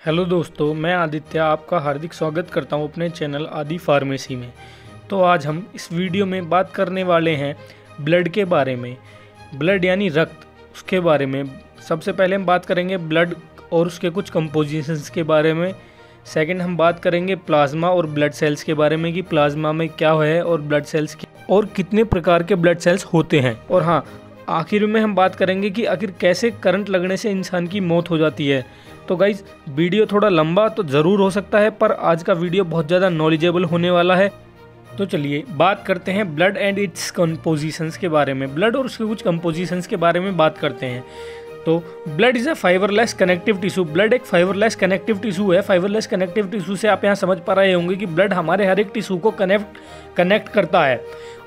Hello दोस्तों, मैं आदित्य आपका हार्दिक स्वागत करता हूं अपने चैनल आदि फार्मेसी में। तो आज हम इस वीडियो में बात करने वाले हैं ब्लड के बारे में। ब्लड यानी रक्त, उसके बारे में। सबसे पहले हम बात करेंगे ब्लड और उसके कुछ कंपोजिशंस के बारे में। सेकंड हम बात करेंगे प्लाज्मा और ब्लड सेल्स के बारे में कि प्लाज्मा में क्या है और ब्लड सेल्स और कितने प्रकार के ब्लड सेल्स होते हैं। और हाँ, आखिर में हम बात करेंगे कि आखिर कैसे करंट लगने से इंसान की मौत हो जाती है। तो गाइज, वीडियो थोड़ा लंबा तो ज़रूर हो सकता है, पर आज का वीडियो बहुत ज़्यादा नॉलेजेबल होने वाला है। तो चलिए बात करते हैं ब्लड एंड इट्स कंपोजिशंस के बारे में। ब्लड और उसके कुछ कंपोजिशंस के बारे में बात करते हैं। तो blood is a fiberless connective tissue. Blood एक फाइबरलेस कनेक्टिव टिश्यू है। फाइबरलेस कनेक्टिव टिश्यू से आप यहाँ समझ पा रहे होंगे कि ब्लड हमारे हर एक टिश्यू को कनेक्ट करता है।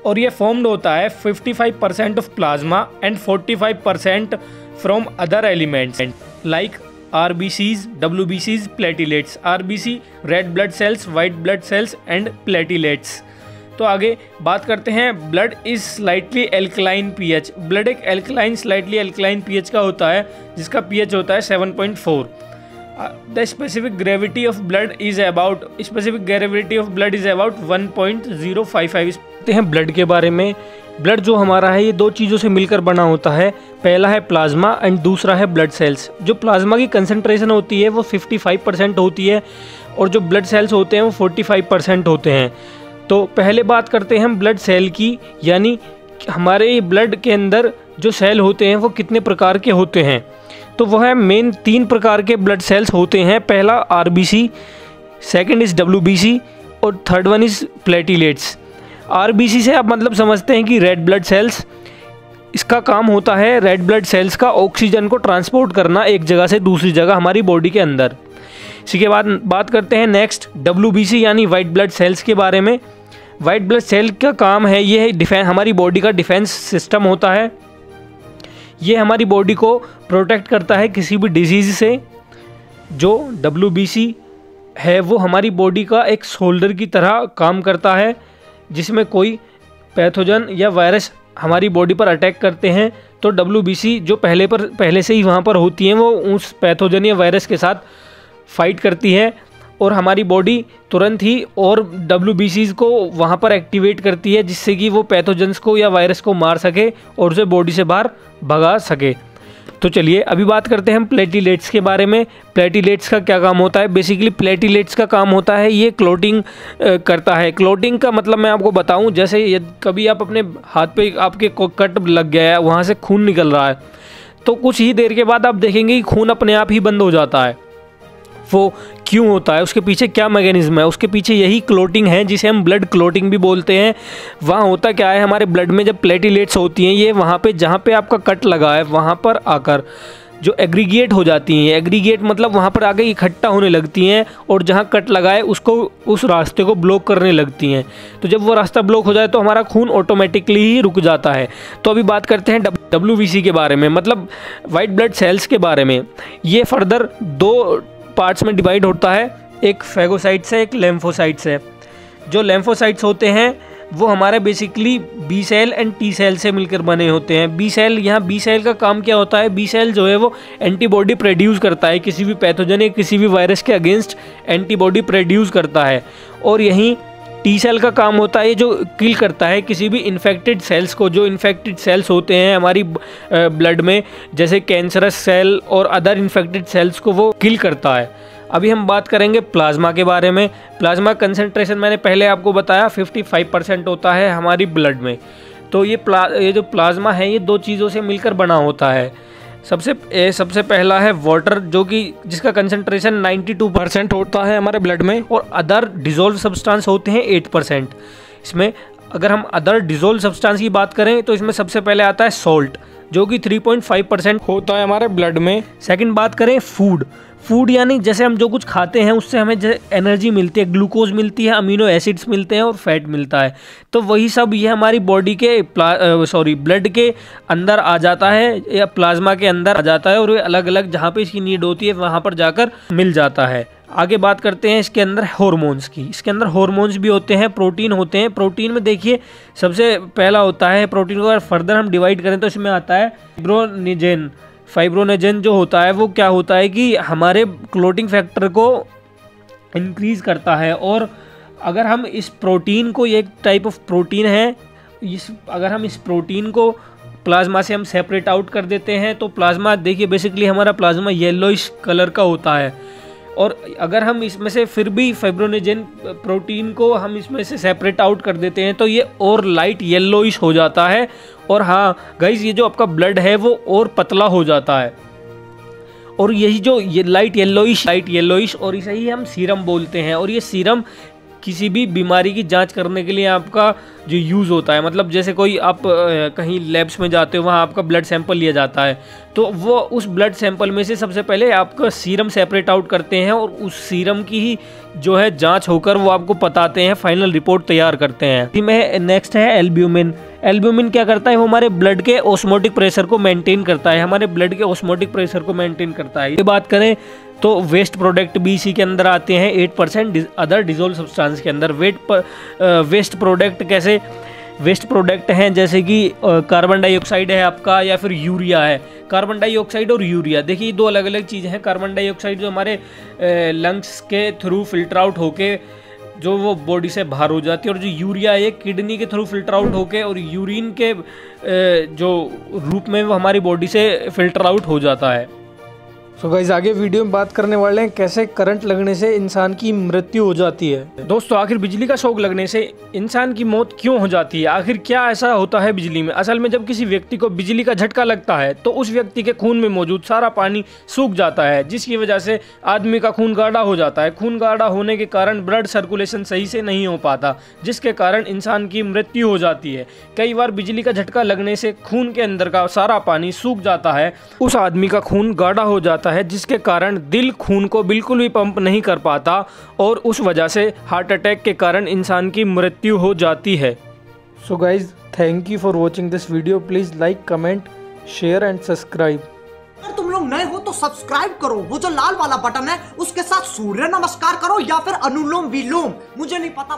और ये फॉर्म्ड होता है 55% of plasma and 45% from other elements like RBCs, WBCs, platelets. RBC red blood cells, white blood cells and platelets. तो आगे बात करते हैं blood is slightly alkaline pH. Blood एक एल्कलाइन, स्लाइटली एल्कलाइन पीएच का होता है, जिसका पीएच होता है 7.4। The specific gravity of blood is about 1.055। हैं ब्लड के बारे में। ब्लड जो हमारा है ये दो चीज़ों से मिलकर बना होता है। पहला है प्लाज्मा एंड दूसरा है ब्लड सेल्स। जो प्लाज्मा की कंसंट्रेशन होती है वो 55% होती है और जो ब्लड सेल्स होते हैं वो 45% होते हैं। तो पहले बात करते हैं हम ब्लड सेल की, यानी हमारे ब्लड के अंदर जो सेल होते हैं वो कितने प्रकार के होते हैं। तो वह है मेन 3 प्रकार के ब्लड सेल्स होते हैं। पहला RBC, सेकेंड इज़ WBC और third one is platelets. RBC से आप मतलब समझते हैं कि रेड ब्लड सेल्स। इसका काम होता है रेड ब्लड सेल्स का ऑक्सीजन को ट्रांसपोर्ट करना एक जगह से दूसरी जगह हमारी बॉडी के अंदर। इसी के बाद बात करते हैं नेक्स्ट WBC यानी वाइट ब्लड सेल्स के बारे में। वाइट ब्लड सेल का काम है, ये है हमारी बॉडी का डिफेंस सिस्टम होता है। ये हमारी बॉडी को प्रोटेक्ट करता है किसी भी डिजीज़ से। जो WBC है वो हमारी बॉडी का एक शोल्डर की तरह काम करता है, जिसमें कोई पैथोजन या वायरस हमारी बॉडी पर अटैक करते हैं तो WBC जो पहले से ही वहाँ पर होती हैं वो उस पैथोजन या वायरस के साथ फाइट करती है और हमारी बॉडी तुरंत ही और WBCs को वहाँ पर एक्टिवेट करती है, जिससे कि वो पैथोजन्स को या वायरस को मार सके और उसे बॉडी से बाहर भगा सके। तो चलिए अभी बात करते हैं हम प्लेटिलेट्स के बारे में। प्लेटिलेट्स का क्या काम होता है। बेसिकली प्लेटिलेट्स का काम होता है ये क्लोटिंग करता है। क्लोटिंग का मतलब मैं आपको बताऊं, जैसे यदि कभी आप अपने हाथ पे आपके कट लग गया है, वहाँ से खून निकल रहा है, तो कुछ ही देर के बाद आप देखेंगे कि खून अपने आप ही बंद हो जाता है। वो क्यों होता है, उसके पीछे क्या मैकेनिज्म है। उसके पीछे यही क्लोटिंग है, जिसे हम ब्लड क्लोटिंग भी बोलते हैं। वहाँ होता क्या है, हमारे ब्लड में जब प्लेटिलेट्स होती हैं, ये वहाँ पे जहाँ पे आपका कट लगा है वहाँ पर आकर जो एग्रीगेट हो जाती हैं। एग्रीगेट मतलब वहाँ पर आके इकट्ठा होने लगती हैं और जहाँ कट लगा है उसको, उस रास्ते को ब्लॉक करने लगती हैं। तो जब वो रास्ता ब्लॉक हो जाए तो हमारा खून ऑटोमेटिकली ही रुक जाता है। तो अभी बात करते हैं WBC के बारे में, मतलब वाइट ब्लड सेल्स के बारे में। ये फर्दर 2 पार्ट्स में डिवाइड होता है, एक फेगोसाइट्स है, एक लेम्फोसाइट्स है। जो लेम्फोसाइट्स होते हैं वो हमारे basically B cell and T cell से मिलकर बने होते हैं। B सेल, यहाँ B सेल का काम क्या होता है, B सेल जो है वो एंटीबॉडी प्रोड्यूस करता है, किसी भी पैथोजन या किसी भी वायरस के अगेंस्ट एंटीबॉडी प्रोड्यूस करता है। और यहीं T सेल का काम होता है जो किल करता है किसी भी इन्फेक्टेड सेल्स को। जो इन्फेक्टेड सेल्स होते हैं हमारी ब्लड में, जैसे कैंसरस सेल और अदर इन्फेक्टेड सेल्स को वो किल करता है। अभी हम बात करेंगे प्लाज्मा के बारे में। प्लाज्मा कंसंट्रेशन मैंने पहले आपको बताया 55% होता है हमारी ब्लड में। तो ये जो प्लाज्मा है ये 2 चीज़ों से मिलकर बना होता है। सबसे पहला है वाटर, जो कि जिसका कंसंट्रेशन 92% होता है हमारे ब्लड में, और अदर डिजोल्व सब्सटेंस होते हैं 8%। इसमें अगर हम अदर डिजोल्व सब्सटेंस की बात करें तो इसमें सबसे पहले आता है सॉल्ट, जो कि 3.5% होता है हमारे ब्लड में। सेकंड बात करें फूड यानी जैसे हम जो कुछ खाते हैं उससे हमें जैसे एनर्जी मिलती है, ग्लूकोज मिलती है, अमीनो एसिड्स मिलते हैं और फैट मिलता है। तो वही सब ये हमारी बॉडी के ब्लड के अंदर आ जाता है या प्लाज्मा के अंदर आ जाता है और ये अलग अलग जहाँ पे इसकी नीड होती है वहाँ पर जाकर मिल जाता है। आगे बात करते हैं इसके अंदर हॉर्मोन्स की। इसके अंदर हॉर्मोन्स भी होते हैं, प्रोटीन होते हैं। प्रोटीन में देखिए सबसे पहला होता है प्रोटीन को अगर फर्दर हम डिवाइड करें तो इसमें आता है फाइब्रोनिजेन, फाइब्रोनेजन जो होता है वो क्या होता है कि हमारे क्लोटिंग फैक्टर को इंक्रीज़ करता है। और अगर हम इस प्रोटीन को, ये एक टाइप ऑफ प्रोटीन है, अगर हम इस प्रोटीन को प्लाज्मा से हम सेपरेट आउट कर देते हैं तो प्लाज्मा, देखिए बेसिकली हमारा प्लाज्मा येलोइश कलर का होता है। और अगर हम इसमें से फिर भी फाइब्रोनेजन प्रोटीन को हम इसमें से सेपरेट आउट कर देते हैं तो ये और लाइट येलोइश हो जाता है। और हाँ गाइस, ये जो आपका ब्लड है वो और पतला हो जाता है। और यही जो ये लाइट येलोइश और इसे ही हम सीरम बोलते हैं। और ये सीरम किसी भी बीमारी की जांच करने के लिए आपका जो यूज़ होता है, मतलब जैसे कोई आप कहीं लैब्स में जाते हो, वहाँ आपका ब्लड सैंपल लिया जाता है, तो वो उस ब्लड सैंपल में से सबसे पहले आपका सीरम सेपरेट आउट करते हैं और उस सीरम की ही जो है जांच होकर वो आपको बताते हैं, फाइनल रिपोर्ट तैयार करते हैं। इसमें नेक्स्ट है एल्ब्यूमिन। एल्ब्यूमिन क्या करता है, वो हमारे ब्लड के ऑस्मोटिक प्रेशर को मेंटेन करता है, हमारे ब्लड के ऑस्मोटिक प्रेशर को मेंटेन करता है। ये बात करें तो वेस्ट प्रोडक्ट भी इसी के अंदर आते हैं, 8% अदर डिजोल्व सब्सटेंस के अंदर। वेस्ट प्रोडक्ट कैसे वेस्ट प्रोडक्ट हैं, जैसे कि कार्बन डाइऑक्साइड है आपका, या फिर यूरिया है। कार्बन डाइऑक्साइड और यूरिया, देखिए दो अलग अलग चीज़ें हैं। कार्बन डाइऑक्साइड जो हमारे लंग्स के थ्रू फिल्टर आउट होके जो वो बॉडी से बाहर हो जाती है, और जो यूरिया है किडनी के थ्रू फिल्टर आउट होके और यूरिन के जो रूप में वो हमारी बॉडी से फिल्टर आउट हो जाता है। सो गाइस, आगे वीडियो में बात करने वाले हैं कैसे करंट लगने से इंसान की मृत्यु हो जाती है। दोस्तों, आखिर बिजली का शॉक लगने से इंसान की मौत क्यों हो जाती है? आखिर क्या ऐसा होता है बिजली में? असल में जब किसी व्यक्ति को बिजली का झटका लगता है तो उस व्यक्ति के खून में मौजूद सारा पानी सूख जाता है, जिसकी वजह से आदमी का खून गाढ़ा हो जाता है। खून गाढ़ा होने के कारण ब्लड सर्कुलेशन सही से नहीं हो पाता, जिसके कारण इंसान की मृत्यु हो जाती है। कई बार बिजली का झटका लगने से खून के अंदर का सारा पानी सूख जाता है, उस आदमी का खून गाढ़ा हो जाता है, जिसके कारण दिल खून को बिल्कुल भी पंप नहीं कर पाता और उस वजह से हार्ट अटैक के कारण इंसान की मृत्यु हो जाती है। So guys, thank you for watching this video. Please like, comment, share and subscribe. अगर तुम लोग नए हो तो सब्सक्राइब करो, वो जो लाल वाला बटन है उसके साथ सूर्य नमस्कार करो या फिर अनुलोम विलोम, मुझे नहीं पता।